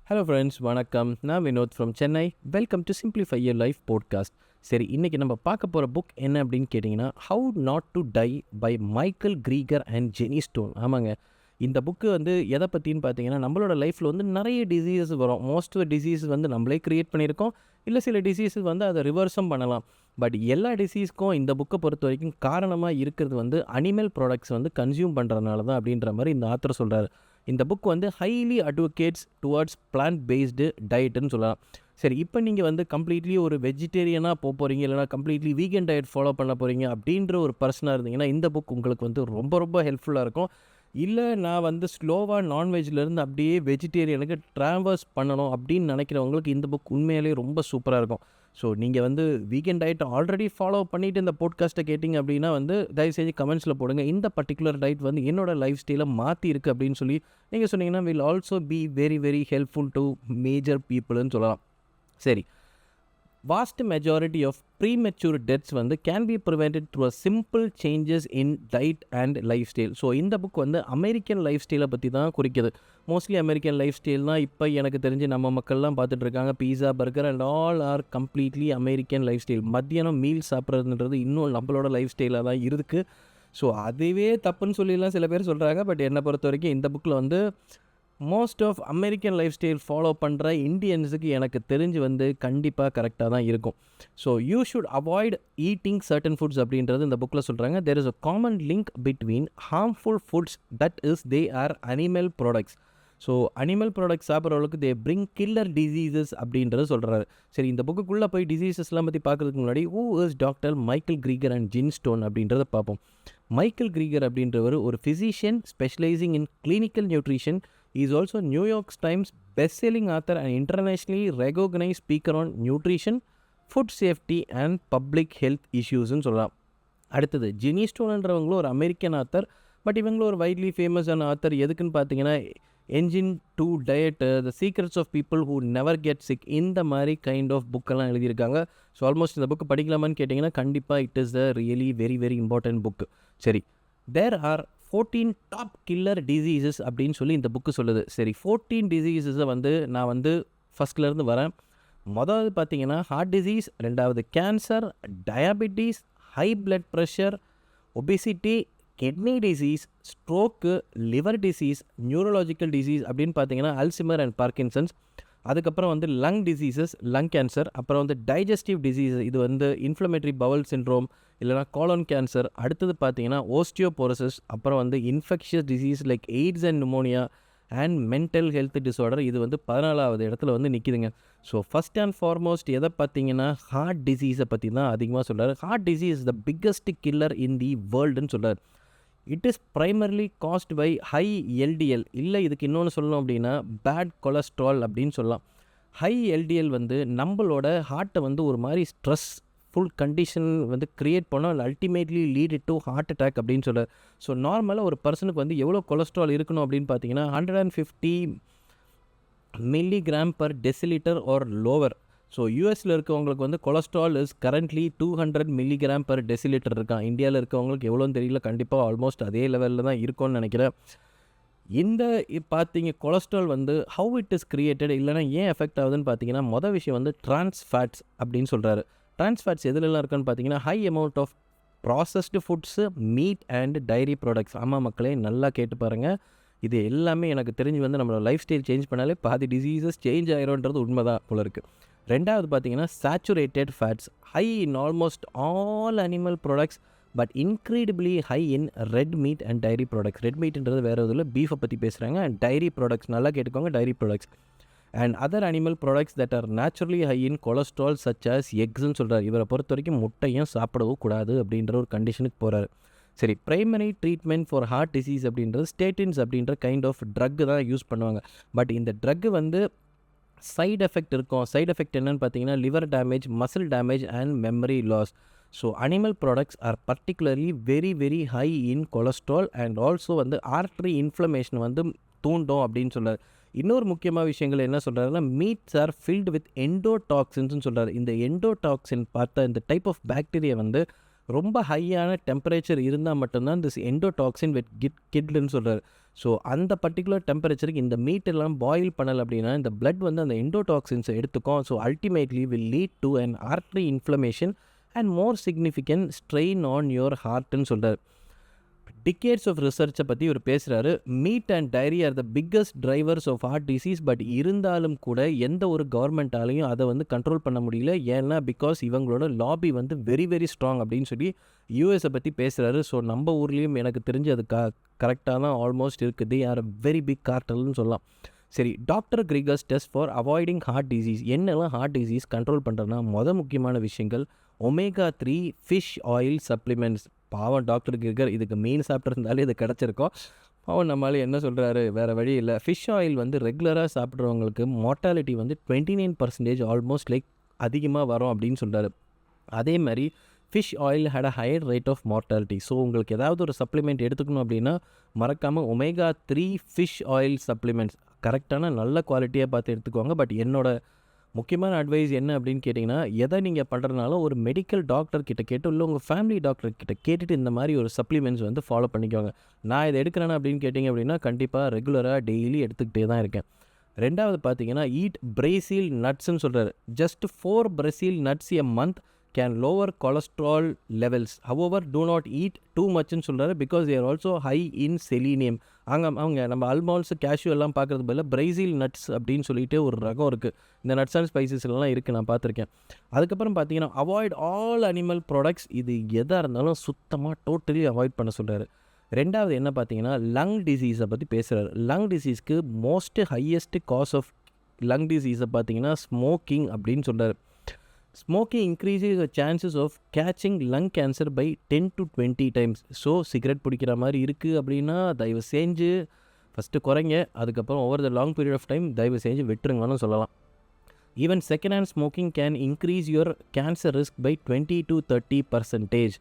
Hello friends, வணக்கம். நான் Vinod from Chennai. Welcome to simplify your life podcast. சரி, இன்றைக்கி நம்ம பார்க்க போகிற புக் என்ன அப்படின்னு கேட்டிங்கன்னா, how not to die by Michael Greger and Jenny Stone. ஆமாங்க, இந்த புக்கு எதை பற்றின்னு பார்த்தீங்கன்னா, நம்மளோட லைஃப்பில் நிறைய டிசீசஸ் வரும். மோஸ்ட் டிசீஸ் நம்மளே க்ரியேட் பண்ணியிருக்கோம். இல்லை சில டிசீஸஸ் அதை ரிவர்ஸும் பண்ணலாம். பட் எல்லா டிசீஸ்க்கும் இந்த புக்கை பொறுத்த வரைக்கும் காரணமாக இருக்கிறது அனிமல் ப்ராடக்ட்ஸ் கன்சியூம் பண்ணுறதுனால தான் அப்படின்ற மாதிரி இந்த ஆத்தர் சொல்கிறார். இந்த book highly advocates towards plant based டயட்டுன்னு சொல்லலாம். சரி, இப்போ நீங்கள் கம்ப்ளீட்லி ஒரு வெஜிடேரியனாக போகிறீங்க, இல்லைனா கம்ப்ளீட்லி வீகன் டயட் ஃபாலோ பண்ண போகிறீங்க அப்படின்ற ஒரு பர்சனாக இருந்தீங்கன்னா இந்த புக் உங்களுக்கு ரொம்ப ரொம்ப ஹெல்ப்ஃபுல்லாக இருக்கும். இல்லை நான் ஸ்லோவாக நான்வெஜ்லேருந்து அப்படியே வெஜிடேரியனுக்கு ட்ராவர்ஸ் பண்ணணும் அப்படின்னு நினைக்கிறவங்களுக்கு இந்த புக் உண்மையிலேயே ரொம்ப சூப்பராக இருக்கும். ஸோ நீங்கள் வீகன் டயட் ஆல்ரெடி ஃபாலோ பண்ணிவிட்டு இந்த போட்காஸ்ட்டை கேட்டிங்க அப்படின்னா தயவுசெய்து கமெண்ட்ஸில் போடுங்க. இந்த பர்டிகுலர் டயட் என்னோடய லைஃப் ஸ்டைலை மாற்றி இருக்குது அப்படின்னு சொல்லி நீங்கள் சொன்னீங்கன்னா will also be very very helpful to major பீப்புள்னு சொல்லலாம். சரி, vast majority of premature deaths can be prevented through a simple changes in diet and lifestyle. So இந்த புக் அமெரிக்கன் லைஃப் ஸ்டைலை பற்றி தான் குறிக்குது. மோஸ்ட்லி அமெரிக்கன் லைஃப் ஸ்டைல்னால் இப்போ எனக்கு தெரிஞ்சு நம்ம மக்கள்லாம் பார்த்துட்டு இருக்காங்க. Pizza, burger and all are completely American life style. மத்தியானம் மீல் சாப்பிட்றதுன்றது இன்னும் நம்மளோட லைஃப் ஸ்டைலாக தான் இருக்குது. ஸோ அதுவே தப்புன்னு சொல்லிலாம் சில பேர் சொல்கிறாங்க. பட் என்னை பொறுத்த வரைக்கும் இந்த புக்கில் most of American life style follow பண்ணுற இண்டியன்ஸுக்கு எனக்கு தெரிஞ்சு கண்டிப்பாக கரெக்டாக தான் இருக்கும். So you should avoid eating certain foods அப்படின்றது இந்த புக்கில் சொல்கிறாங்க. There is a common link between harmful foods that is they are animal products. So animal products சாப்பிட்றவங்களுக்கு தே பிரிங் கில்லர் டிசீசஸ் அப்படின்றது சொல்கிறாரு. சரி, இந்த புக்குள்ளே போய் டிசீசஸ்லாம் பற்றி பார்க்குறதுக்கு முன்னாடி who is doctor Michael Greger and Jenny Stone அப்படின்றத பார்ப்போம். மைக்கேல் கிரீகர் அப்படின்றவர் ஒரு physician specialising in clinical nutrition. He is also New York Times best-selling author and internationally recognized speaker on nutrition, food safety and public health issuesன்னு சொல்லலாம். அடுத்தது Jenny ஸ்டோன்ன்றவங்களும் ஒரு American author. But இவங்களும் ஒரு widely ஃபேமஸான author. எதுக்குன்னு பார்த்தீங்கன்னா engine to diet, the secrets of people who never get sick, இந்த மாதிரி கைண்ட் ஆஃப் புக்கெல்லாம் எழுதியிருக்காங்க. ஸோ ஆல்மோஸ்ட் இந்த புக்கு படிக்கலாமான்னு கேட்டிங்கன்னா கண்டிப்பாக it is the really very very important book. சரி, there are 14 top killer diseases அப்படின்னு சொல்லி இந்த புக்கு சொல்லுது. சரி, 14 டிசீசஸை நான் ஃபஸ்ட்லேருந்து வரேன். மொதல் பார்த்தீங்கன்னா ஹார்ட் டிசீஸ், ரெண்டாவது cancer, diabetes, high blood pressure, obesity, kidney disease, stroke, liver disease, neurological disease அப்படின்னு பார்த்தீங்கன்னா அல்சிமர் அண்ட் பார்க்கின்சன்ஸ். அதுக்கப்புறம் லங் டிசீசஸ், லங் கேன்சர். அப்புறம் டைஜஸ்டிவ் டிசீஸ், இது இன்ஃப்ளமேட்டரி பவல் சிண்ட்ரோம் இல்லைனா காலன் கேன்சர். அடுத்தது பார்த்தீங்கன்னா ஓஸ்டியோபோரோசிஸ். அப்புறம் infectious disease like AIDS and pneumonia and mental health disorder. இது 14வது இடத்துல நிற்கிதுங்க. ஸோ ஃபஸ்ட் அண்ட் ஃபார்மோஸ்ட் எதை பார்த்தீங்கன்னா ஹார்ட் டிசீஸை பற்றி தான் அதிகமாக சொல்கிறார். Heart disease the biggest killer in the வேர்ல்டுன்னு சொல்கிறார். It is primarily caused by high LDL. இல்லை, இதுக்கு இன்னொன்று சொல்லணும் அப்படின்னா பேட் கொலஸ்ட்ரால் அப்படின்னு சொல்லலாம். ஹை எல்டிஎல் நம்மளோட ஹார்ட்டை ஒரு மாதிரி ஸ்ட்ரெஸ் ஃபுல் கண்டிஷன் க்ரியேட் பண்ணோம். Ultimately lead to heart attack அப்படின்னு சொல்கிறார். ஸோ நார்மலாக ஒரு பர்சனுக்கு எவ்வளோ கொலஸ்ட்ரால் இருக்கணும் அப்படின்னு பார்த்தீங்கன்னா 150 milligram per decilitre or lower. So யூஎஸில் இருக்கவங்களுக்கு cholesterol is currently 200 milligram per decilitre இருக்கான். இந்தியாவில் இருக்கவங்களுக்கு எவ்வளோன்னு தெரியல, கண்டிப்பாக ஆல்மோஸ்ட் அதே லெவலில் தான் இருக்கும்னு நினைக்கிறேன். இந்த பார்த்தீங்க cholesterol how it is created, இல்லைனா ஏன் எஃபெக்ட் ஆகுதுன்னு பார்த்தீங்கன்னா மொதல் விஷயம் ட்ரான்ஸ் ஃபேட்ஸ் அப்படின்னு சொல்கிறாரு. ட்ரான்ஸ் ஃபேட்ஸ் எதுலலாம் இருக்குன்னு பார்த்தீங்கன்னா high amount of processed foods, meat and dairy products. ஆமாம் மக்களே, நல்லா கேட்டு பாருங்கள். இது எல்லாமே எனக்கு தெரிஞ்சு நம்மளோட லைஃப் ஸ்டைல் சேஞ்ச் பண்ணாலே பாதி டிசீசஸ் சேஞ்ச் ஆகிரும்ன்றது உண்மைதான் போல இருக்குது. ரெண்டாவது பார்த்தீங்கன்னா saturated fats, high in almost all animal products but incredibly high in red meat and dairy products. Red மீட்ன்றது வேறு இதில் பீஃபை பற்றி பேசுகிறாங்க. அண்ட் டைரி ப்ராடக்ட்ஸ், நல்லா கேட்டுக்கோங்க, dairy products and other animal products that are naturally high in cholesterol such as எக்ஸ்ன்னு சொல்கிறார். இவரை பொறுத்த வரைக்கும் முட்டையும் சாப்பிடவும் கூடாது அப்படின்ற ஒரு கண்டிஷனுக்கு போகிறாரு. சரி, primary treatment for heart disease அப்படின்றது ஸ்டேட்டின்ஸ் அப்படின்ற கைண்ட் ஆஃப் ட்ரக்கு தான் யூஸ் பண்ணுவாங்க. பட் இந்த ட்ரக்கு சைடு எஃபெக்ட் இருக்கும். சைடு எஃபெக்ட் என்னென்னு பார்த்தீங்கன்னா liver damage, muscle damage and memory loss. So animal products are particularly very very high in cholesterol and also artery inflammation தூண்டும் அப்படின்னு சொல்கிறார். இன்னொரு முக்கியமான விஷயங்கள் என்ன சொல்கிறாருன்னா மீட்ஸ் ஆர் ஃபில்டு வித் எண்டோடாக்சின்ஸ்னு சொல்கிறார். இந்த எண்டோடாக்சின் பார்த்த இந்த டைப் ஆஃப் பாக்டீரியா ரொம்ப ஹையான டெம்பரேச்சர் இருந்தால் மட்டும்தான் திஸ் எண்டோடாக்சின் கிட்லுன்னு சொல்கிறார். ஸோ அந்த பர்டிகுலர் டெம்பரேச்சருக்கு இந்த மீட் எல்லாம் பாயில் பண்ணலை அப்படின்னா இந்த blood வந்து அந்த எண்டோடாக்சின்ஸை எடுத்துக்கும். So ultimately will lead to an artery inflammation and more significant strain on your ஹார்ட்னு சொல்கிறார். டிகேட்ஸ் ஆஃப் ரிசர்ச்சை பற்றி இவர் பேசுகிறாரு. Meat and dairy are the biggest drivers of heart disease. But இருந்தாலும் கூட எந்த ஒரு கவர்மெண்ட்டாலையும் அதை வந்து கண்ட்ரோல் பண்ண முடியல. ஏன்னா பிகாஸ் இவங்களோட லாபி வந்து வெரி வெரி ஸ்ட்ராங் அப்படின்னு சொல்லி யூஎஸை பற்றி பேசுகிறாரு. ஸோ நம்ம ஊர்லேயும் எனக்கு தெரிஞ்சு அது கரெக்டாக தான் ஆல்மோஸ்ட் இருக்குது. They are a very big கார்ட்டல்னு சொல்லலாம். சரி, doctor Greger's test for avoiding heart disease. என்னெல்லாம் ஹார்ட் டிசீஸ் கண்ட்ரோல் பண்ணுறதுனா முக்கியமான விஷயங்கள் omega-3 ஃபிஷ் ஆயில் சப்ளிமெண்ட்ஸ். பாவம் டாக்டர் கிரிகர் இதுக்கு மீன் சாப்பிட்ருந்தாலே இது கிடச்சிருக்கோம். பாவம் நம்மளால என்ன சொல்கிறாரு, வேறு வழி இல்லை. ஃபிஷ் ஆயில் வந்து ரெகுலராக சாப்பிட்றவங்களுக்கு மார்ட்டாலிட்டி வந்து 29% ஆல்மோஸ்ட் லைக் அதிகமாக வரும் அப்படின்னு சொல்கிறாரு. அதே மாதிரி fish oil had a higher rate of mortality. So உங்களுக்கு ஏதாவது ஒரு சப்ளிமெண்ட் எடுத்துக்கணும் அப்படின்னா மறக்காமல் omega-3 ஃபிஷ் ஆயில் சப்ளிமெண்ட்ஸ் கரெக்டான நல்ல குவாலிட்டியாக பார்த்து எடுத்துக்குவாங்க. பட் என்னோட முக்கியமான அட்வைஸ் என்ன அப்படின்னு கேட்டிங்கன்னா, எதை நீங்கள் பண்ணுறதுனாலும் ஒரு மெடிக்கல் டாக்டர் கிட்ட கேட்டு இல்லை உங்கள் ஃபேமிலி டாக்டர் கிட்ட கேட்டுட்டு இந்த மாதிரி ஒரு சப்ளிமெண்ட்ஸ் வந்து ஃபாலோ பண்ணிக்கோங்க. நான் இதை எடுக்கிறேன்னா அப்படின்னு கேட்டிங்க அப்படின்னா கண்டிப்பாக ரெகுலராக டெய்லி எடுத்துக்கிட்டே தான் இருக்கேன். ரெண்டாவது பார்த்தீங்கன்னா ஈட் பிரேசில் நட்ஸ்ன்னு சொல்கிறாரு. Just 4 Brazil nuts a month can lower cholesterol levels. However do not eat too மச்ன்னு சொல்கிறாரு. Because they're also high in selenium. அவங்க நம்ம ஆல்மோண்ட்ஸ் கேஷ்யூ எல்லாம் பார்க்குறது பதில் பிரேசில் நட்ஸ் அப்படின்னு சொல்லிட்டு ஒரு ரகம் இருக்குது. இந்த நட்ஸ் அண்ட் ஸ்பைசஸ்லாம் இருக்குது, நான் பார்த்துருக்கேன். அதுக்கப்புறம் பார்த்தீங்கன்னா அவாய்ட் ஆல் அனிமல் ப்ராடக்ட்ஸ். இது எதாக இருந்தாலும் சுத்தமாக டோட்டலி அவாய்ட் பண்ண சொல்கிறாரு. ரெண்டாவது என்ன பார்த்தீங்கன்னா லங் டிசீஸை பற்றி பேசுகிறாரு. லங் டிசீஸ்க்கு ஹையஸ்ட் காஸ் ஆஃப் லங் டிசீஸை பார்த்தீங்கன்னா ஸ்மோக்கிங் அப்படின்னு சொல்கிறாரு. Smoking increases the chances of catching lung cancer by 10 to 20 times. So cigarette பிடிக்கிற மாதிரி இருக்குது அப்படின்னா தயவு செஞ்சு ஃபஸ்ட்டு குறைங்க. அதுக்கப்புறம் over the long period of time தயவு செஞ்சு விட்டுருங்கன்னு சொல்லலாம். Even second hand smoking can increase your cancer risk by 20 to 30%.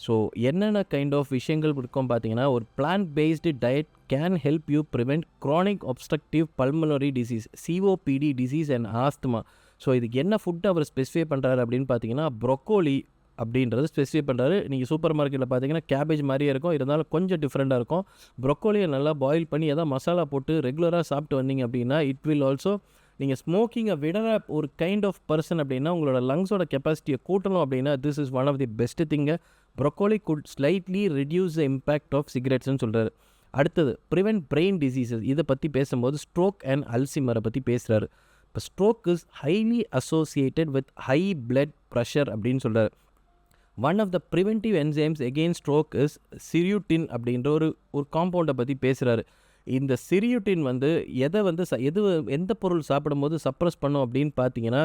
So என்னென்ன கைண்ட் ஆஃப் விஷயங்கள் இருக்கும் பார்த்தீங்கன்னா, ஒரு plant based diet can help you prevent chronic obstructive pulmonary disease, COPD disease and asthma. So இதுக்கு என்ன ஃபுட் அவர் specify பண்ணுறாரு அப்படின்னு பார்த்தீங்கன்னா ப்ரொக்கோலி அப்படின்றது ஸ்பெசிஃபை பண்ணுறாரு. நீங்கள் சூப்பர் மார்க்கெட்டில் பார்த்தீங்கன்னா கேபேஜ் மாதிரியே இருக்கும், இருந்தாலும் கொஞ்சம் டிஃப்ரெண்ட்டாக இருக்கும். ப்ரொக்கோலியை நல்லா பாயில் பண்ணி எதாவது மசாலா போட்டு ரெகுலராக சாப்பிட்டு வந்தீங்க அப்படின்னா இட் வில் ஆல்சோ நீங்கள் ஸ்மோக்கிங்கை விட ஒரு கைண்ட் ஆஃப் பர்சன் அப்படின்னா உங்களோட லங்ஸோட கெப்பாசிட்டியை கூட்டணும் அப்படின்னா this is one of the best thing. Broccoli could slightly reduce the impact of சிகரெட்ஸ்னு சொல்கிறாரு. அடுத்தது ப்ரிவென்ட் பிரெயின் டிசீசஸ். இதை பற்றி பேசும்போது ஸ்ட்ரோக் அண்ட் அல்சிமரை பற்றி பேசுகிறாரு. இப்போ stroke is highly associated with high blood pressure அப்படின்னு சொல்கிறார். One of the preventive enzymes against stroke is sirtuin அப்படின்ற ஒரு காம்பவுண்டை பற்றி பேசுகிறாரு. இந்த சிரியூட்டின் வந்து எந்த பொருள் சாப்பிடும்போது சப்ரஸ் பண்ணும் அப்படின்னு பார்த்தீங்கன்னா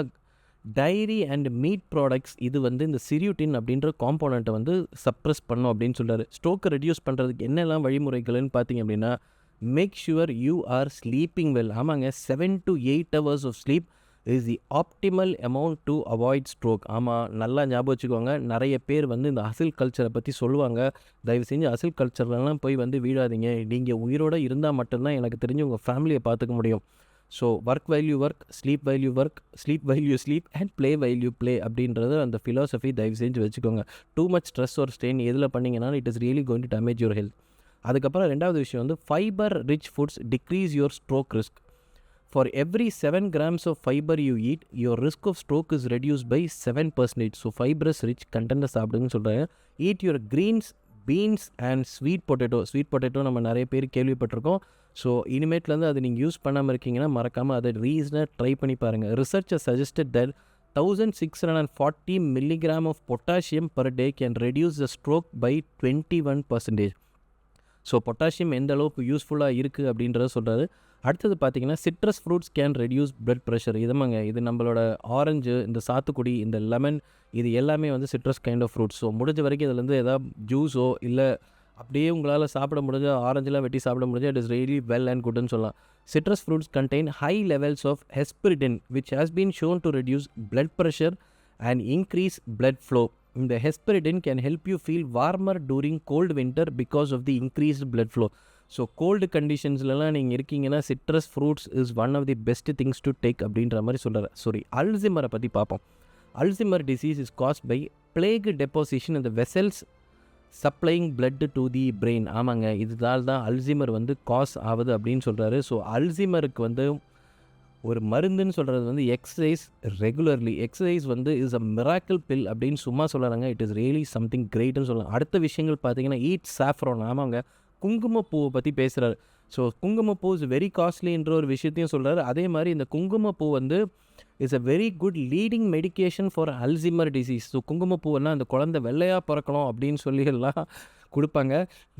டைரி அண்ட் மீட் ப்ராடக்ட்ஸ். இது வந்து இந்த சிரியூட்டின் அப்படின்ற காம்போனண்ட்டை வந்து சப்ரஸ் பண்ணும் அப்படின்னு சொல்கிறாரு. ஸ்ட்ரோக்கை ரெடியூஸ் பண்ணுறதுக்கு என்னெல்லாம் வழிமுறைகள்னு பார்த்தீங்க அப்படின்னா make sure you are sleeping well. ஆமாங்க, 7 to 8 hours of sleep is the optimal amount to avoid stroke. ஆமாம், நல்லா ஞாபகம் வச்சுக்கோங்க. நிறைய பேர் வந்து இந்த ஹசில் கல்ச்சரை பற்றி சொல்லுவாங்க. தயவு செஞ்சு ஹசில் கல்ச்சர்லாம் போய் வந்து வீழாதீங்க. நீங்கள் உயிரோடு இருந்தால் மட்டும்தான் எனக்கு தெரிஞ்சு உங்கள் ஃபேமிலியை பார்த்துக்க முடியும். So work while you work, sleep while you work, sleep while you sleep and play while you play அப்படின்றது அந்த ஃபிலாசபி தயவு செஞ்சு வச்சுக்கோங்க. டூ மச் ஸ்ட்ரெஸ் ஒரு ஸ்ட்ரெயின் எதில் பண்ணிங்கன்னா it is really going to damage your health. அதுக்கப்புறம் ரெண்டாவது விஷயம் வந்து fibre rich foods decrease your stroke risk. For every 7 grams of fibre you eat your risk of stroke is reduce by 7%. So fibrous rich கண்டென்ட்டை சாப்பிடுங்கன்னு சொல்கிறாங்க. Eat your greens, beans and sweet potato நம்ம நிறைய பேர் கேள்விப்பட்டிருக்கோம். So இனிமேட்லேருந்து அதை நீங்கள் use பண்ணாமல் இருக்கீங்கன்னா மறக்காமல் அதை ரீசனாக ட்ரை பண்ணி பாருங்கள். Research suggested that 1640 milligram of potassium per day can reduce the stroke by 21%. So potassium எந்த அளவுக்கு யூஸ்ஃபுல்லாக இருக்குது அப்படின்றத சொல்கிறாரு. அடுத்தது பார்த்திங்கன்னா citrus fruits can reduce blood pressure. இது நம்மளோட ஆரஞ்சு, இந்த சாத்துக்குடி, இந்த லெமன், இது எல்லாமே வந்து citrus kind of fruits. So முடிஞ்ச வரைக்கும் இதுலேருந்து எதாவது ஜூஸோ இல்லை அப்படியே உங்களால் சாப்பிட முடிஞ்ச ஆரஞ்செலாம் வெட்டி சாப்பிட முடிஞ்சால் it is really well and குட்னு சொல்லலாம். Citrus fruits contain high levels of hesperidin which has been shown to reduce blood pressure and increase blood flow. இந்த hesperidin can help you feel warmer during cold winter because of the increased blood flow. So cold கண்டிஷன்ஸ்லாம் நீங்கள் இருக்கீங்கன்னா citrus fruits is one of the best things to take அப்படின்ற மாதிரி சொல்கிறார். அல்சிமரை பற்றி பார்ப்போம். Alzheimer disease is caused by plague deposition இந்த vessels supplying blood to the brain. ஆமாங்க, இதுதால் தான் அல்சைமர் வந்து காஸ் ஆகுது அப்படின்னு சொல்கிறாரு. ஸோ அல்சைமருக்கு வந்து ஒரு மருந்துன்னு சொல்கிறது வந்து எக்ஸசைஸ் ரெகுலர்லி. எக்ஸசைஸ் வந்து இஸ் அ மிராக்கிள் பில் அப்படின்னு சும்மா சொல்கிறாங்க. இட் இஸ் ரியலி சம்திங் கிரேட்னு சொல்லலாம். அடுத்த விஷயங்கள் பார்த்தீங்கன்னா ஈட் சாஃப்ரான். ஆமாங்க, குங்குமப்பூவை பற்றி பேசுகிறாரு. ஸோ குங்குமப்பூ இஸ் வெரி காஸ்ட்லின்ற ஒரு விஷயத்தையும் சொல்கிறாரு. அதே மாதிரி இந்த குங்குமப்பூ வந்து is a very good leading medication for Alzheimer disease. So குங்குமப்பூவெல்லாம் அந்த குழந்தை வெள்ளையாக பிறக்கணும் அப்படின்னு சொல்லி எல்லாம் கொடுப்பாங்க.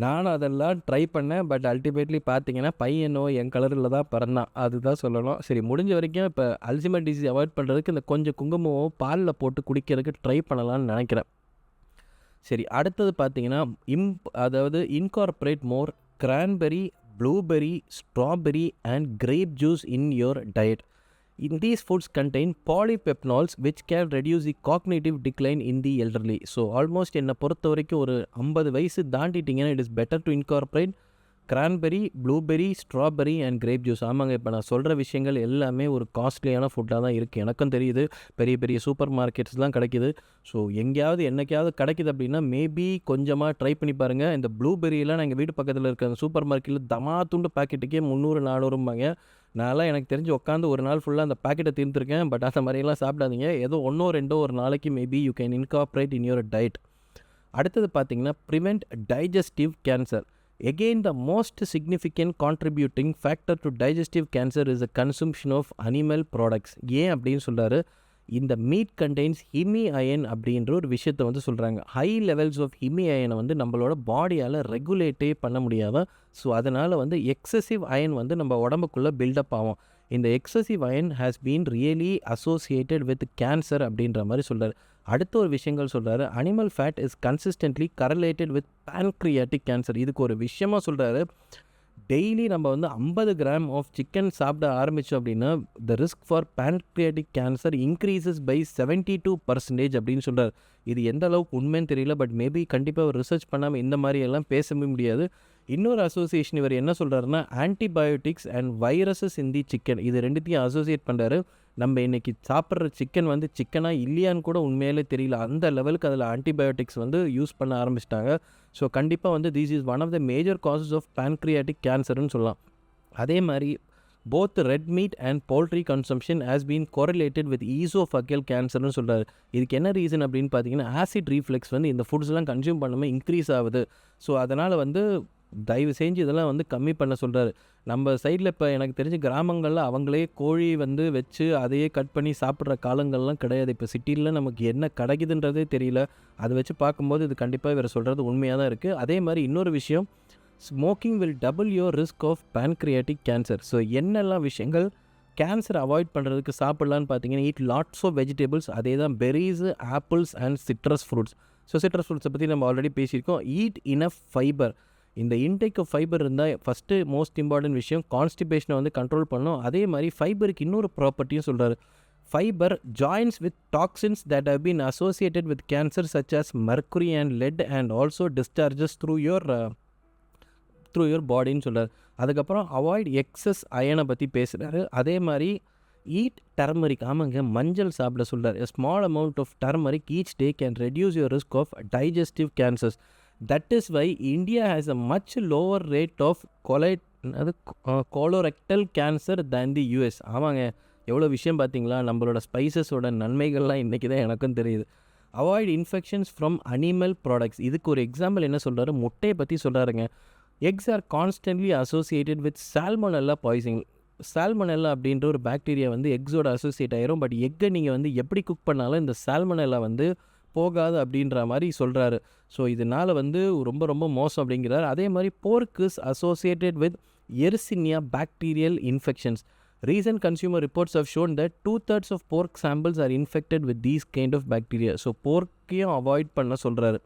நானும் அதெல்லாம் ட்ரை பண்ணேன். பட் அல்டிமேட்லி பார்த்தீங்கன்னா பையனோ என் கலரில் தான் பிறந்தான், அதுதான் சொல்லணும். சரி, முடிஞ்ச வரைக்கும் இப்போ அல்சைமர் டிசீஸ் அவாய்ட் பண்ணுறதுக்கு இந்த கொஞ்சம் குங்குமம் பாலில் போட்டு குடிக்கிறதுக்கு ட்ரை பண்ணலான்னு நினைக்கிறேன். சரி, அடுத்தது பார்த்தீங்கன்னா அதாவது incorporate more cranberry, blueberry, strawberry and grape juice in your diet. These foods contain polyphenols which can reduce the cognitive decline in the elderly. So almost என்னை பொறுத்த வரைக்கும் ஒரு 50 வயசு தாண்டிட்டிங்கன்னா it is better to incorporate cranberry, blueberry, strawberry and grape juice. ஆமாங்க, இப்போ நான் சொல்கிற விஷயங்கள் எல்லாமே ஒரு காஸ்ட்லியான ஃபுட்டாக தான் இருக்குது. எனக்கும் தெரியுது, பெரிய பெரிய சூப்பர் மார்க்கெட்ஸ்லாம் கிடைக்கிது. ஸோ எங்கேயாவது என்னைக்காவது கிடைக்கிது அப்படின்னா மேபி கொஞ்சமாக ட்ரை பண்ணி பாருங்கள். இந்த ப்ளூபெரியெல்லாம் எங்கள் வீட்டு பக்கத்தில் இருக்க அந்த சூப்பர் மார்க்கெட்டில் தமா துண்டு பாக்கெட்டுக்கே 300-400 நான்லாம் எனக்கு தெரிஞ்சு உட்காந்து ஒரு நாள் ஃபுல்லாக அந்த பேக்கெட்டை தீர்த்துருக்கேன். பட் அந்த மாதிரியெல்லாம் சாப்பிடாதீங்க. ஏதோ 1-2 ஒரு நாளைக்கு maybe you can incorporate in your diet. அடுத்தது பார்த்தீங்கன்னா prevent digestive cancer. Again the most significant contributing factor to digestive cancer is a consumption of animal products. ஏன் அப்படின்னு சொல்கிறாரு, இந்த மீட் கண்டெய்ன்ஸ் ஹிமி அயன் அப்படின்ற ஒரு விஷயத்தை வந்து சொல்கிறாங்க. ஹை லெவல்ஸ் ஆஃப் ஹிமி அயனை வந்து நம்மளோட பாடியால் ரெகுலேட்டே பண்ண முடியாத. ஸோ அதனால் வந்து எக்ஸசிவ் அயன் வந்து நம்ம உடம்புக்குள்ளே பில்டப் ஆகும். இந்த excessive iron has been really associated with cancer அப்படின்ற மாதிரி சொல்கிறார். அடுத்த ஒரு விஷயங்கள் சொல்கிறாரு, animal fat is consistently correlated with pancreatic cancer. இதுக்கு ஒரு விஷயமாக சொல்கிறாரு, டெய்லி நம்ம வந்து 50 கிராம் ஆஃப் சிக்கன் சாப்பிட ஆரம்பித்தோம் அப்படின்னா the risk for pancreatic cancer increases by 72% அப்படின்னு சொல்கிறார். இது எந்த அளவுக்கு உண்மைன்னு தெரியல. பட் மேபி கண்டிப்பாக ஒரு ரிசர்ச் பண்ணாமல் இந்த மாதிரி எல்லாம் பேசவே முடியாது. இன்னொரு அசோசியேஷன் இவர் என்ன சொல்கிறாருன்னா antibiotics and viruses in the chicken, இது ரெண்டுத்தையும் அசோசியேட் பண்ணுறாரு. நம்ம இன்றைக்கி சாப்பிட்ற சிக்கன் வந்து சிக்கனாக இல்லையான்னு கூட உண்மையிலே தெரியல. அந்த லெவலுக்கு அதில் ஆன்டிபயோட்டிக்ஸ் வந்து யூஸ் பண்ண ஆரம்பிச்சிட்டாங்க. ஸோ கண்டிப்பாக வந்து this is one of the major causes of pancreatic கேன்சர்னு சொல்லலாம். அதே மாதிரி both red meat and poultry consumption has been correlated with oesophageal கேன்சர்னு சொல்கிறாரு. இதுக்கு என்ன ரீசன் அப்படின்னு பார்த்தீங்கன்னா ஆசிட் ரீஃப்ளெக்ஸ் வந்து இந்த ஃபுட்ஸ்லாம் கன்சியூம் பண்ணாமல் இன்க்ரீஸ் ஆகுது. ஸோ அதனால் வந்து தயவு செஞ்சு இதெல்லாம் வந்து கம்மி பண்ண சொல்கிறாரு. நம்ம சைடில் இப்போ எனக்கு தெரிஞ்ச கிராமங்களில் அவங்களே கோழி வந்து வச்சு அதையே கட் பண்ணி சாப்பிட்ற காலங்கள்லாம் கிடையாது. இப்போ சிட்டியில் நமக்கு என்ன கிடைக்குதுன்றதே தெரியல. அதை வச்சு பார்க்கும்போது இது கண்டிப்பாக இவர் சொல்கிறது உண்மையாக தான் இருக்குது. அதே மாதிரி இன்னொரு விஷயம், smoking will double your risk of pancreatic cancer. So என்னெல்லாம் விஷயங்கள் கேன்சர் அவாய்ட் பண்ணுறதுக்கு சாப்பிட்லான்னு பார்த்தீங்கன்னா ஈட் லாட்ஸ் ஆஃப் வெஜிடபிள்ஸ், அதே தான் berries, apples and citrus fruits. So citrus ஃப்ரூட்ஸை பற்றி நம்ம ஆல்ரெடி பேசியிருக்கோம். Eat enough fibre. இந்த இன்டேக் ஆஃப் ஃபைபர் இருந்தால் ஃபஸ்ட்டு மோஸ்ட் இம்பார்ட்டன்ட் விஷயம் கான்ஸ்டிபேஷனை வந்து கண்ட்ரோல் பண்ணணும். அதே மாதிரி ஃபைபருக்கு இன்னொரு ப்ராப்பர்ட்டியும் சொல்கிறாரு. Fibre joins with toxins that have been associated with cancer such as mercury and lead and also discharges through your பாடின்னு சொல்கிறார். அதுக்கப்புறம் அவாய்ட் எக்ஸஸ் அயனை பற்றி பேசுகிறாரு. அதே மாதிரி ஈட் டர்மரிக். ஆமாங்க, மஞ்சள் சாப்பிட சொல்கிறார். A small amount of turmeric each day can reduce your risk of digestive cancers. That is why India has a much lower rate of colorectal cancer than the US. ஆமாங்க, எவ்வளோ விஷயம் பார்த்தீங்களா. நம்மளோட ஸ்பைசஸோட நன்மைகள்லாம் இன்றைக்கி தான் எனக்கும் தெரியுது. Avoid infections from animal products. இதுக்கு ஒரு எக்ஸாம்பிள் என்ன சொல்கிறாரு, முட்டையை பற்றி சொல்கிறாருங்க. Eggs are constantly associated with salmonella poisoning. Salmonella அப்படின்ற ஒரு பாக்டீரியா வந்து எக்ஸோட அசோசியேட் ஆயிரும். பட் எக்கை நீங்கள் வந்து எப்படி குக் பண்ணாலும் இந்த சால்மோனெல்லா வந்து போகாது அப்படின்ற மாதிரி சொல்கிறாரு. ஸோ இதனால் வந்து ரொம்ப ரொம்ப மோசம் அப்படிங்கிறார். அதே மாதிரி pork is associated with Yersinia bacterial infections. Recent consumer reports have shown that 2/3 of pork samples are infected with these kind of bacteria. So போர்க்கையும் அவாய்ட் பண்ண சொல்கிறாரு.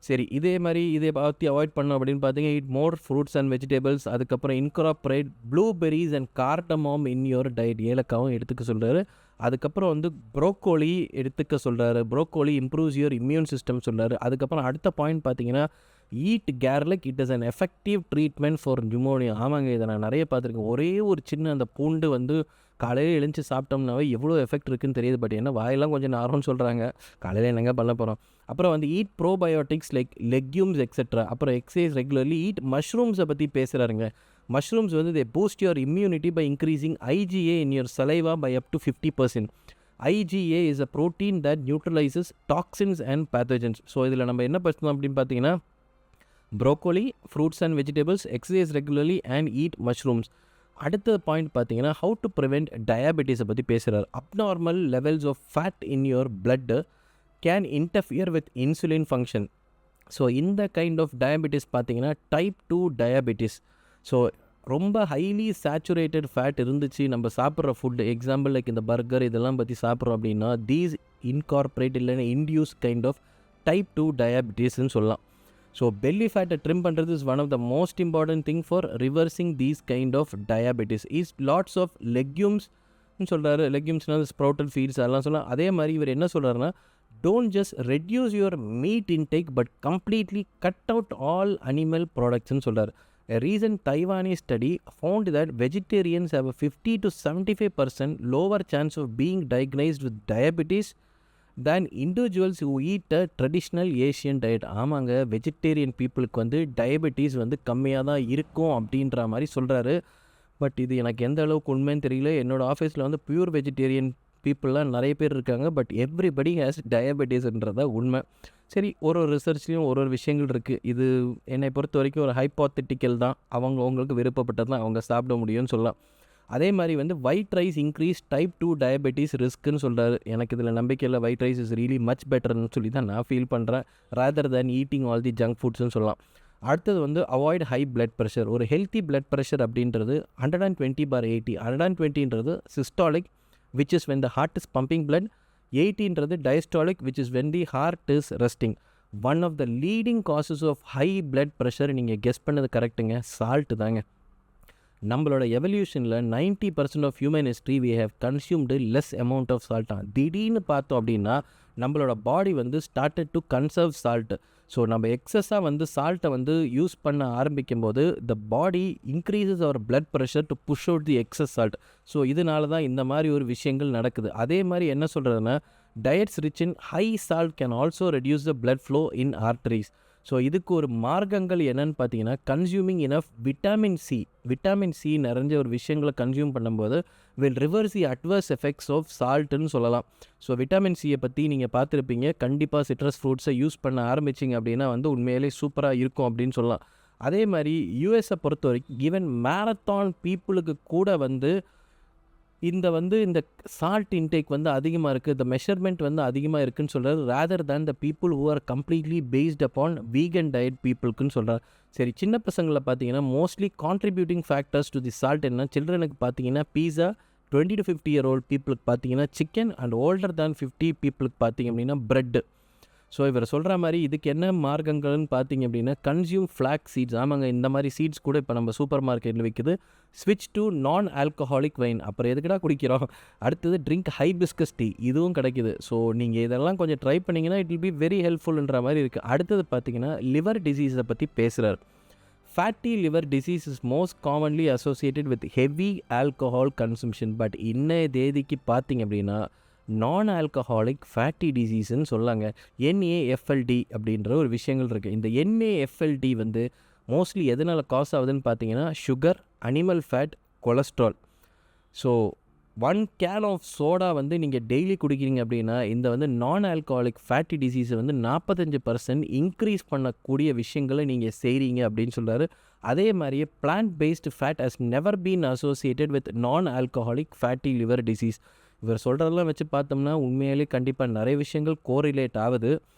சரி, இதே மாதிரி இதை பற்றி அவாய்ட் பண்ணோம் அப்படின்னு பார்த்தீங்கன்னா it more fruits and vegetables. அதுக்கப்புறம் incorporate blueberries and cardamom in your diet. ஏலக்காவும் எடுத்துக்க சொல்கிறாரு. அதுக்கப்புறம் வந்து ப்ரோக்கோலி எடுத்துக்க சொல்கிறாரு. Broccoli improves your immune system சொல்கிறாரு. அதுக்கப்புறம் அடுத்த பாயிண்ட் பார்த்தீங்கன்னா eat garlic, it is an effective treatment for pneumonia. ஆமாங்க, இதை நான் நிறைய பார்த்துருக்கேன். ஒரே ஒரு சின்ன அந்த பூண்டு வந்து காலையில் எழுந்துச்சி சாப்பிட்டோம்னாவே எவ்வளோ எஃபெக்ட் இருக்குன்னு தெரியுது. பட் என்ன வாயெல்லாம் கொஞ்சம் நாரும்னு சொல்கிறாங்க. காலையில் என்னங்க பண்ண போகிறோம். அப்புறம் வந்து eat probiotics like legumes etcetera. அப்புறம் எக்ஸசைஸ் ரெகுலர்லி. ஈட் மஷ்ரூம்ஸை பற்றி பேசுகிறாருங்க. மஷ்ரூம்ஸ் வந்து they boost your immunity by increasing IgA in your saliva by up to 50%. IgA is a protein that neutralises toxins and pathogens. So இதில் நம்ம என்ன பேசணும் அப்படின்னு பார்த்தீங்கன்னா, broccoli, fruits and vegetables, exercise regularly and eat mushrooms. அடுத்த point பார்த்தீங்கன்னா, how to prevent டயாபெட்டிஸை பற்றி பேசுகிறார். Abnormal levels of fat in your blood can interfere with insulin function. So இந்த கைண்ட் ஆஃப் டயாபெட்டிஸ் பார்த்தீங்கன்னா டைப் 2 டயாபெட்டிஸ். ஸோ ரொம்ப highly saturated fat இருந்துச்சு நம்ம சாப்பிட்ற ஃபுட்டு, எக்ஸாம்பிள் லைக் இந்த பர்கர் இதெல்லாம் பற்றி சாப்பிட்றோம் அப்படின்னா, தீஸ் இன்கார்பரேட் இல்லைன்னா இன்டியூஸ் கைண்ட் ஆஃப் டைப் 2 டயாபெட்டிஸ்ன்னு சொல்லலாம். ஸோ பெல்லி ஃபேட்டை ட்ரிம் பண்ணுறது is one of the most important thing for reversing these kind of diabetes. Is lots of லெக்யூம்ஸ்ன்னு சொல்கிறாரு. லெக்யூம்ஸ்னால் ஸ்ப்ரௌட்டட் ஃபீட்ஸ் அதெல்லாம் சொல்லலாம். அதே மாதிரி இவர் என்ன சொல்கிறாருன்னா, don't just reduce your meat intake but completely cut out all animal ப்ராடக்ட்ஸ்ன்னு சொல்கிறார். A recent Taiwanese study found that vegetarians have a 50 to 75% lower chance of being diagnosed with diabetes than individuals who eat a traditional Asian diet. ஆமாங்க, vegetarian பீப்புளுக்கு வந்து diabetes வந்து கம்மியாக தான் இருக்கும் அப்படின்ற மாதிரி சொல்கிறாரு. பட் இது எனக்கு எந்த அளவுக்கு உண்மைன்னு தெரியல. என்னோடய ஆஃபீஸில் வந்து பியூர் வெஜிடேரியன் பீப்புளெலாம் நிறைய பேர் இருக்காங்க. பட் எவ்ரிபடி ஹேஸ் டயபெட்டிஸ்ன்றதா உண்மை. சரி, ஒரு ரிசர்ச்லேயும் ஒரு விஷயங்கள் இருக்குது. இது என்னை பொறுத்த வரைக்கும் ஒரு ஹைப்போத்தட்டிக்கல் தான். அவங்களுக்கு விருப்பப்பட்டது தான் அவங்க சாப்பிட முடியும்னு சொல்லலாம். அதே மாதிரி வந்து white rice increase type 2 diabetes ரிஸ்க்குன்னு சொல்கிறாரு. எனக்கு இதில் நம்பிக்கை இல்லை. White rice is really much பெட்டர்னு சொல்லி தான் நான் ஃபீல் பண்ணுறேன், rather than eating all the junk ஃபுட்ஸ்ன்னு சொல்லலாம். அடுத்தது வந்து அவாய்ட் ஹை பிளட் ப்ரெஷர். ஒரு ஹெல்த்தி பிளட் ப்ரெஷர் அப்படின்றது 120/80. 120ன்றது systolic, which is when the heart is pumping blood. 80ன்றது diastolic, which is when the heart is resting. One of the leading causes of high blood pressure, நீங்கள் guess பண்ணது கரெக்டுங்க, salt தாங்க. நம்மளோட எவல்யூஷனில் 90% of human history we have consumed less amount of salt. திடீர்னு பார்த்தோம் அப்படின்னா நம்மளோட பாடி வந்து started to conserve salt. So நம்ம எக்ஸஸாக வந்து சால்ட்டை வந்து யூஸ் பண்ண ஆரம்பிக்கும் போது the body increases our blood pressure to push out the excess salt. So இதனால தான் இந்த மாதிரி ஒரு விஷயங்கள் நடக்குது. அதே மாதிரி என்ன சொல்கிறதுனா, diets rich in high salt can also reduce the blood flow in arteries. So இதுக்கு ஒரு மார்க்கங்கள் என்னன்னு பார்த்தீங்கன்னா, கன்சியூமிங் இனஃப் விட்டாமின் சி நிறைஞ்ச ஒரு விஷயங்களை கன்சியூம் பண்ணும்போது will reverse the adverse effects of சால்ட்டுன்னு சொல்லலாம். ஸோ விட்டாமின் சியை பற்றி நீங்கள் பார்த்துருப்பீங்க. கண்டிப்பாக சிட்ரஸ் ஃப்ரூட்ஸை யூஸ் பண்ண ஆரம்பிச்சிங்க அப்படின்னா வந்து உண்மையிலே சூப்பராக இருக்கும் அப்படின்னு சொல்லலாம். அதே மாதிரி யூஎஸை பொறுத்த வரைக்கும் ஈவன் மேரத்தான் பீப்புளுக்கு கூட வந்து இந்த சால்ட் இன்டேக் வந்து அதிகமாக இருக்குது, இந்த மெஷர்மெண்ட் வந்து அதிகமாக இருக்குதுன்னு சொல்கிறார், rather than the people who are completely based upon vegan diet பீப்புளுக்குன்னு சொல்கிறார். சரி, சின்ன பசங்களை பார்த்தீங்கன்னா mostly contributing factors to the salt என்ன, சில்ட்ரனுக்கு பார்த்தீங்கன்னா பீஸா, 20 to 50 year old பீப்புளுக்கு பார்த்தீங்கன்னா சிக்கன், அண்ட் ஓல்டர் தேன் 50 பீப்புளுக்கு பார்த்தீங்க அப்படின்னா பிரெட்டு. ஸோ இவர் சொல்கிற மாதிரி இதுக்கு என்ன மார்க்கங்கள்னு பார்த்தீங்க அப்படின்னா, கன்சியூம் ஃப்ளாக் சீட்ஸ். ஆமாங்க, இந்த மாதிரி சீட்ஸ் கூட இப்போ நம்ம சூப்பர் மார்க்கெட்டில் விற்குது. ஸ்விட்ச் டு நான் ஆல்கஹாலிக் வைன். அப்புறம் எதுக்கடா குடிக்கிறோம். அடுத்தது ட்ரிங்க் ஹைபிஸ்கஸ் டீ, இதுவும் கிடைக்குது. ஸோ நீங்கள் இதெல்லாம் கொஞ்சம் ட்ரை பண்ணிங்கன்னா இட் வில் பி வெரி ஹெல்ப்ஃபுல்ன்ற மாதிரி இருக்குது. அடுத்தது பார்த்தீங்கன்னா லிவர் டிசீஸை பற்றி பேசுகிறார். Fatty liver disease is most commonly associated with heavy alcohol consumption. But இன்னைய தேதிக்கு பார்த்தீங்க அப்படின்னா நான் ஆல்கஹாலிக் ஃபேட்டி டிசீஸ்ன்னு சொல்லாங்க. NAFLD அப்படின்ற ஒரு விஷயங்கள் இருக்குது. இந்த NAFLD வந்து மோஸ்ட்லி எதனால் காஸ் ஆகுதுன்னு பார்த்தீங்கன்னா sugar, animal fat, cholesterol. So 1 can of soda வந்து நீங்கள் டெய்லி குடிக்கிறீங்க அப்படின்னா இந்த வந்து நான் ஆல்கஹாலிக் ஃபேட்டி டிசீஸை வந்து 45% இன்க்ரீஸ் பண்ணக்கூடிய விஷயங்களை நீங்கள் செய்கிறீங்க அப்படின்னு சொல்கிறாரு. அதே மாதிரியே plant based fat has never been associated with non alcoholic fatty liver disease. இவர் சொல்கிறதெல்லாம் வச்சு பார்த்தோம்னா உண்மையிலே கண்டிப்பாக நிறைய விஷயங்கள் கோரிலேட் ஆகுது.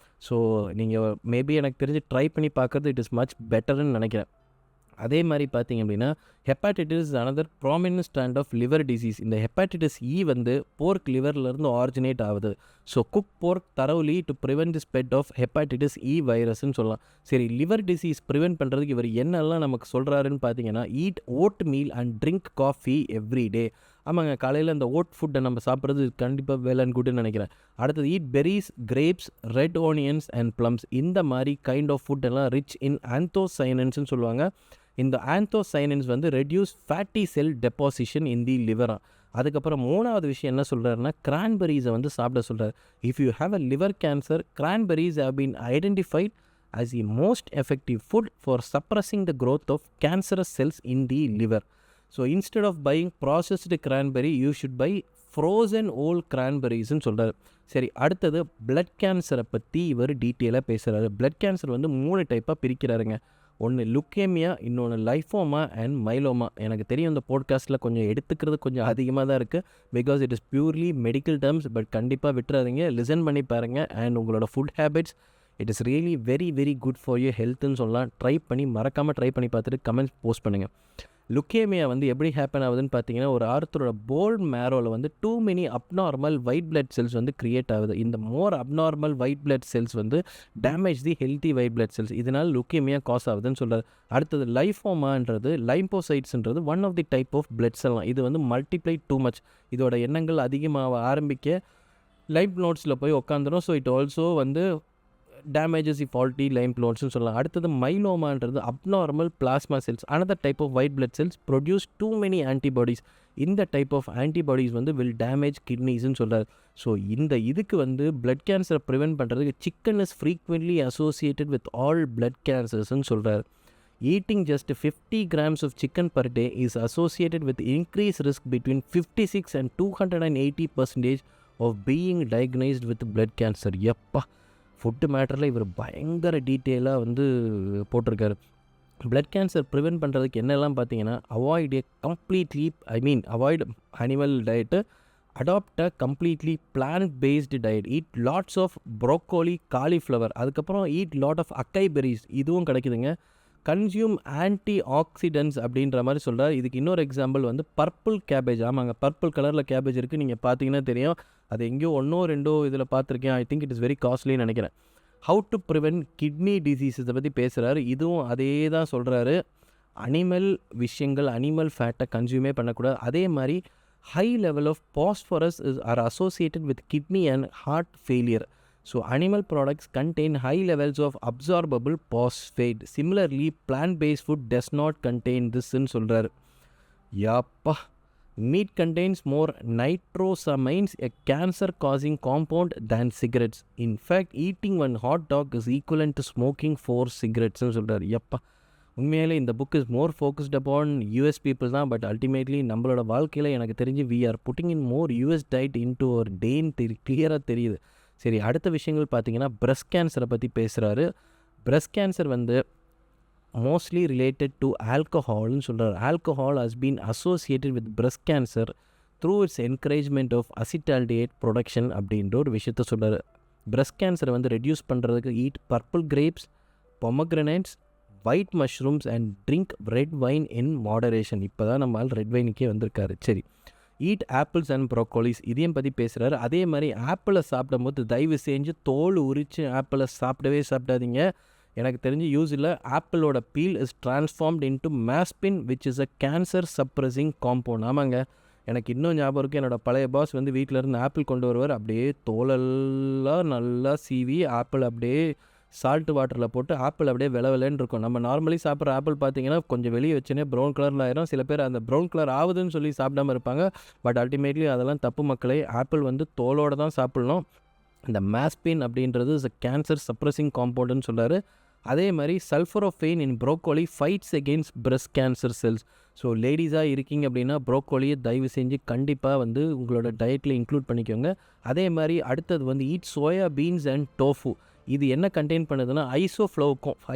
ஸோ நீங்கள் மேபி எனக்கு தெரிஞ்சு ட்ரை பண்ணி பார்க்குறது இட் இஸ் மச் பெட்டர்னு நினைக்கிறேன். அதே மாதிரி பார்த்தீங்க அப்படின்னா hepatitis another prominent stand of liver disease. இந்த ஹெப்பாட்டிட்டிஸ் வந்து போர்க் லிவர்லேருந்து ஆரிஜினேட் ஆகுது. So cook pork thoroughly to prevent the spread of hepatitis வைரஸ்ன்னு சொல்லலாம். சரி, லிவர் டிசீஸ் ப்ரிவென்ட் பண்ணுறதுக்கு இவர் என்னெல்லாம் நமக்கு சொல்கிறாருன்னு பார்த்தீங்கன்னா, eat oatmeal and drink coffee every day. ஆமாங்க, காலையில் அந்த ஓட் ஃபுட்டை நம்ம சாப்பிட்றது கண்டிப்பாக வெல் அண்ட் குட்னு நினைக்கிறேன். அடுத்தது eat berries, grapes, red onions and plums. இந்த மாதிரி கைண்ட் ஆஃப் ஃபுட் எல்லாம் ரிச் இன் ஆந்தோசைனன்ஸ்னு சொல்லுவாங்க. இந்த ஆந்தோசைனன்ஸ் வந்து reduce fatty cell deposition in the லிவரா. அதுக்கப்புறம் 3வது விஷயம் என்ன சொல்கிறாருன்னா, கிரான்பெர்ரிஸை வந்து சாப்பிட சொல்கிறார். If you have a liver cancer, cranberries have been identified as the most effective food for suppressing the growth of cancerous cells in the liver. So instead of buying processed cranberry, you should buy frozen whole cranberries ன்னு சொல்கிறார். சரி, அடுத்தது blood கேன்சரை பற்றி இவர் டீட்டெயிலாக பேசுகிறாரு. Blood cancer வந்து 3 டைப்பாக பிரிக்கிறாருங்க. ஒன்று லுக்கேமியா, இன்னொன்று லைஃபோமா அண்ட் மைலோமா. எனக்கு தெரியும் இந்த போட்காஸ்ட்டில் கொஞ்சம் எடுத்துக்கிறது கொஞ்சம் அதிகமாக தான் இருக்குது, because it is purely medical terms. But கண்டிப்பாக விட்டுறாதீங்க, லிசன் பண்ணி பாருங்கள். அண்ட் உங்களோட food habits, it is really very very good for you ஹெல்த்துன்னு சொல்லலாம். மறக்காமல் ட்ரை பண்ணி பார்த்துட்டு கமெண்ட்ஸ் போஸ்ட் பண்ணுங்கள். லுக்கேமியா வந்து எப்படி ஹேப்பன் ஆகுதுன்னு பார்த்தீங்கன்னா, ஒரு ஆர்த்தரோட போன் மேரோவில் வந்து too many abnormal white blood cells வந்து க்ரியேட் ஆகுது. இந்த more abnormal white blood cells வந்து damage the healthy white blood cells. இதனால் லுக்கேமியா காஸ் ஆகுதுன்னு சொல்கிறார். அடுத்தது லைஃபோமான்றது, லைம்போசைட்ஸ்ன்றது one of the type of blood செல்லாம். இது வந்து மல்டிப்ளை டூ மச், இதோட எண்ணங்கள் அதிகமாக ஆரம்பிக்க லைஃப் நோட்ஸில் போய் உட்காந்துரும். ஸோ இட் ஆல்சோ வந்து டேமேஜஸ் தி ஃபால்ட்டி லைம் நோட்ஸ்னு சொல்லலாம். அடுத்தது மைலோமான்றது abnormal plasma cells, another type of white blood cells produce too many antibodies. இந்த டைப் ஆஃப் ஆன்டிபாடிஸ் வந்து வில் டேமேஜ் கிட்னிஸ்ன்னு சொல்கிறார். ஸோ இதுக்கு வந்து பிளட் கேன்சரை ப்ரிவென்ட் பண்ணுறதுக்கு chicken is frequently associated with all blood கேன்சர்ஸ்ன்னு சொல்கிறார். Eating just 50 grams of chicken per day is associated with increased risk between 56 and 280% of being diagnosed with blood cancer. எப்பா, ஃபுட்டு மேட்டரில் இவர் பயங்கர டீட்டெயிலாக வந்து போட்டிருக்காரு. பிளட் கேன்சர் ப்ரிவென்ட் பண்ணுறதுக்கு என்னெல்லாம் பார்த்தீங்கன்னா, avoid avoid animal diet, adopt a completely plant based diet, eat lots of broccoli, cauliflower, அதுக்கப்புறம் eat lot of acai berries, இதுவும் கிடைக்குதுங்க. கன்சியூம் ஆன்டி ஆக்சிடென்ட்ஸ் அப்படின்ற மாதிரி சொல்கிறார். இதுக்கு இன்னொரு எக்ஸாம்பிள் வந்து பர்பிள் கேபேஜ். ஆமாங்க, பர்பிள் கலரில் கேபேஜ் இருக்குது, நீங்கள் பார்த்தீங்கன்னா தெரியும். அது எங்கேயோ 1-2 இதில் பார்த்துருக்கேன். I think it is very காஸ்ட்லின்னு நினைக்கிறேன். ஹவு டு ப்ரிவென்ட் கிட்னி டிசீஸை பற்றி பேசுகிறாரு. இதுவும் அதே தான் சொல்கிறாரு. அனிமல் விஷயங்கள், அனிமல் ஃபேட்டை கன்சியூமே பண்ணக்கூடாது. அதே மாதிரி high level of phosphorus are associated with kidney and heart failure. So animal products contain high levels of absorbable phosphate. Similarly, plant-based food does not contain this ன்னு சொல்கிறார். Yapa, meat contains more nitrosamines, a cancer-causing compound, than cigarettes. In fact, eating one hot dog is equivalent to smoking 4 cigarettes ன்னு சொல்கிறார். யப்பா, உண்மையிலே இந்த book is more focused upon US people தான். But ultimately நம்மளோட வாழ்க்கையில் எனக்கு தெரிஞ்சு we are putting in more US diet into ஒரு டேன்னு கிளியராக தெரியுது. சரி, அடுத்த விஷயங்கள் பார்த்தீங்கன்னா பிரஸ்ட் கேன்சரை பற்றி பேசுகிறாரு. பிரஸ்ட் கேன்சர் வந்து மோஸ்ட்லி ரிலேட்டட் டு ஆல்கஹால்னு சொல்கிறார். Alcohol has been associated with breast cancer through its encouragement of acetaldehyde production அப்படின்ற ஒரு விஷயத்த சொல்கிறார். பிரஸ்ட் கேன்சரை வந்து ரெடியூஸ் பண்ணுறதுக்கு eat purple grapes, pomegranates, white mushrooms and drink red wine in moderation. இப்போ தான் நம்ம ஆள் ரெட் வைனுக்கே வந்திருக்காரு. சரி, ஈட் ஆப்பிள்ஸ் அண்ட் ப்ரோக்கோலிஸ், இதையும் பற்றி பேசுகிறாரு. அதே மாதிரி ஆப்பிளை சாப்பிடும்போது தயவு செஞ்சு தோல் உரித்து ஆப்பிளை சாப்பிடாதீங்க. எனக்கு தெரிஞ்சு யூஸ் இல்லை. ஆப்பிளோட peel is transformed into maspin which is a cancer suppressing compound. ஆமாங்க, எனக்கு இன்னும் ஞாபகம் இருக்குது. என்னோடய பழைய பாஸ் வந்து வீட்டில் இருந்து ஆப்பிள் கொண்டு வருவார். அப்படியே தோலெல்லாம் நல்லா சீவி ஆப்பிள் அப்படியே சால்ட் வாட்டரில் போட்டு ஆப்பிள் அப்படியே விளைன்னு இருக்கும். நம்ம நார்மலி சாப்பிட்ற ஆப்பிள் பார்த்தீங்கன்னா கொஞ்சம் வெளியே வச்சுனே ப்ரௌன் கலரில் ஆயிரும். சில பேர் அந்த ப்ரௌன் கலர் ஆகுதுன்னு சொல்லி சாப்பிடாமல் இருப்பாங்க. பட் அல்டிமேட்லி அதெல்லாம் தப்பு மக்களே. ஆப்பிள் வந்து தோலோடு தான் சாப்பிட்ணும். இந்த மாஸ்பின் அப்படின்றது இஸ் அ கேன்சர் சப்ரஸிங் காம்பவுண்டுன்னு சொல்கிறாரு. அதே மாதிரி sulforaphane in broccoli fights against breast cancer cells. So லேடிஸாக இருக்கீங்க அப்படின்னா ப்ரோக்கோலியை தயவு செஞ்சு கண்டிப்பாக வந்து உங்களோட டயட்டில் இன்க்ளூட் பண்ணிக்கோங்க. அதே மாதிரி அடுத்தது வந்து eat soya beans and tofu. இது என்ன கண்டெயின் பண்ணுதுன்னா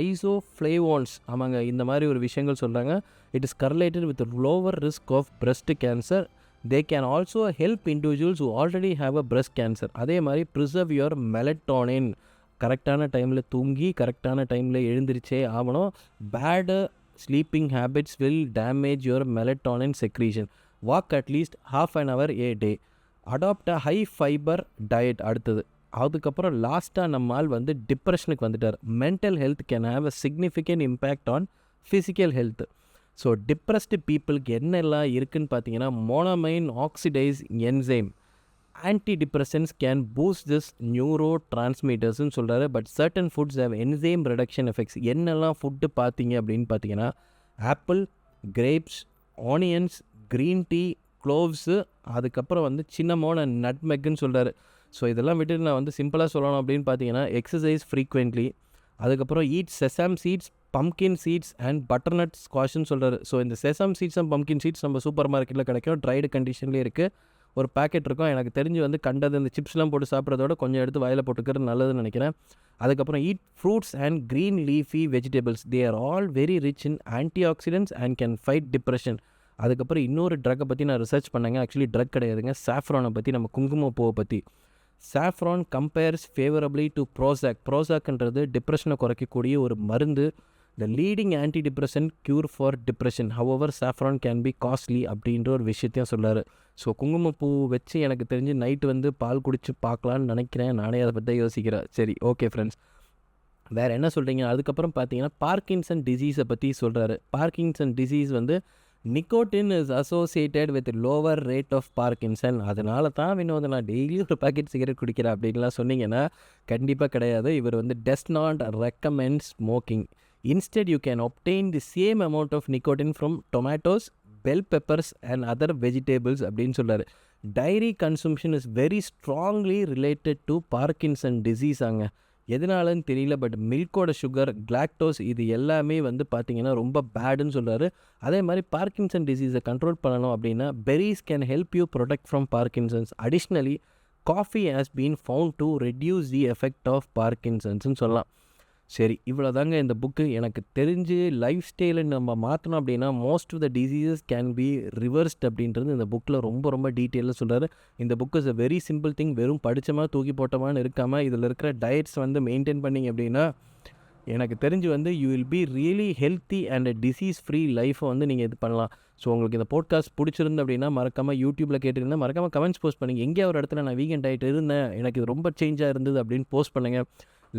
ஐசோஃப்ளேவோன்ஸ். ஆமாங்க, இந்த மாதிரி ஒரு விஷயங்கள் சொல்கிறாங்க. It is correlated with lower risk of breast cancer. They can also help individuals who already have a breast cancer. அதே மாதிரி ப்ரிசர்வ் யுவர் மெலட்டோனின். கரெக்டான டைமில் தூங்கி கரெக்டான டைமில் எழுந்திரிச்சே ஆகணும். Bad sleeping habits will damage your melatonin secretion. Walk at least half an hour a day. Adopt a high fibre diet. அடுத்தது அதுக்கப்புறம் லாஸ்ட்டாக நம்மால் வந்து டிப்ரெஷனுக்கு வந்துட்டார். Mental health can have a significant impact on physical health. So depressed பீப்புளுக்கு என்னெல்லாம் இருக்குதுன்னு பார்த்தீங்கன்னா, monoamine oxidase enzyme, anti depressions can boost this நியூரோ டிரான்ஸ்மிட்டர்ஸ்ன்னு சொல்கிறாரு. But certain foods have enzyme reduction effects. என்னெல்லாம் ஃபுட்டு பார்த்தீங்க அப்படின்னு பார்த்தீங்கன்னா, apple, grapes, onions, green tea, cloves, அதுக்கப்புறம் வந்து சின்னமோன நட்மெக்குன்னு சொல்கிறாரு. ஸோ இதெல்லாம் விட்டுட்டு நான் வந்து சிம்பிளாக சொல்லணும் அப்படின்னு பார்த்தீங்கன்னா, எக்ஸசைஸ் ஃப்ரீக்வெண்ட்லி, அதுக்கப்புறம் eat sesame seeds, pumpkin seeds and butternut ஸ்குவாஷ்னு சொல்கிறாரு. ஸோ இந்த sesame seeds and pumpkin seeds நம்ம சூப்பர் மார்க்கெட்டில் கிடைக்கும், ட்ரைடு கண்டிஷன்லேயே இருக்குது. ஒரு பேக்கெட் இருக்கும். எனக்கு தெரிஞ்சு வந்து கண்டது இந்த சிப்ஸ்லாம் போட்டு சாப்பிட்றதோட கொஞ்சம் எடுத்து வாயில் போட்டுக்கிறது நல்லதுன்னு நினைக்கிறேன். அதுக்கப்புறம் eat fruits and green leafy vegetables, they are all very rich in anti oxidants and can fight depression. அதுக்கப்புறம் இன்னொரு ட்ரக்கை பற்றி நான் ரிசர்ச் பண்ணேங்க. ஆக்சுவலி ட்ரக் கிடையாதுங்க, சாஃப்ரானை பற்றி, நம்ம குங்குமப்பூவை பற்றி. Saffron compares favourably to Prozac. ப்ரோசாக்ன்றது டிப்ரெஷனை குறைக்கக்கூடிய ஒரு மருந்து, the leading anti depression cure for depression. However saffron can be costly அப்படின்ற ஒரு விஷயத்தையும் சொல்கிறாரு. ஸோ குங்குமப்பூ வச்சு எனக்கு தெரிஞ்சு நைட்டு வந்து பால் குடிச்சு பார்க்கலான்னு நினைக்கிறேன். நானே அதை பற்றி யோசிக்கிறேன். சரி, ஓகே ஃப்ரெண்ட்ஸ், வேறு என்ன சொல்கிறீங்க? அதுக்கப்புறம் பார்த்தீங்கன்னா பார்க்கின்சன் டிசீஸை பற்றி சொல்கிறாரு. பார்க்கின்சன் டிசீஸ் வந்து nicotine is associated with lower rate of Parkinson. அதனால தான் வினோத நான் டெய்லி ஒரு பாக்கெட் சிகரெட் குடிக்கிறேன் அப்படின்லாம் சொன்னீங்கன்னா கண்டிப்பாக கிடையாது. இவர் வந்து does not recommend smoking. Instead you can obtain the same amount of nicotine from tomatoes, bell peppers and other vegetables அப்படின்னு சொல்கிறார். Dairy consumption is very strongly related to Parkinson disease ஆங்க. எதனாலன்னு தெரியல, பட் மில்கோட சுகர், கிளாக்டோஸ், இது எல்லாமே வந்து பார்த்திங்கன்னா ரொம்ப பேடுன்னு சொல்கிறாரு. அதே மாதிரி பார்க்கின்சன் டிசீஸை கண்ட்ரோல் பண்ணணும் அப்படின்னா berries can help you protect from Parkinson's. Additionally coffee has been found to reduce the effect of பார்க்கின்சன்ஸ்னு சொல்லலாம். சரி, இவ்வளோ தாங்க இந்த புக்கு. எனக்கு தெரிஞ்சு லைஃப் ஸ்டைலை நம்ம மாற்றணும் அப்படின்னா most of the diseases can be reversed அப்படின்றது இந்த புக்கில் ரொம்ப ரொம்ப டீட்டெயிலாக சொல்கிறாரு. இந்த book is a very simple thing. வெறும் படித்தமா தூக்கி போட்டோமான்னு இருக்காமல் இதில் இருக்கிற டயட்ஸ் வந்து மெயின்டைன் பண்ணிங்க அப்படின்னா எனக்கு தெரிஞ்சு வந்து you will be really healthy and disease free லைஃப்பை வந்து நீங்கள் இது பண்ணலாம். ஸோ உங்களுக்கு இந்த பாட்காஸ்ட் பிடிச்சிருந்து அப்படின்னா மறக்காமல் யூடியூப்பில் கேட்டிருந்தேன், மறக்காமல் கமெண்ட்ஸ் போஸ்ட் பண்ணுங்கள். எங்கேயா ஒரு இடத்துல நான் வீக்கெண்ட் டயட் இருந்தேன், எனக்கு இது ரொம்ப சேஞ்சாக இருந்தது அப்படின்னு போஸ்ட் பண்ணுங்கள்.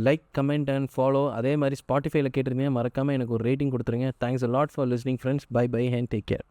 Like, comment and follow. அதே மாதிரி ஸ்பாட்டிஃபைல கேட்டிருந்தீங்க, மறக்காமல் எனக்கு ஒரு ரேட்டிங் கொடுத்துருங்க. Thanks a lot for listening friends. Bye bye and take care.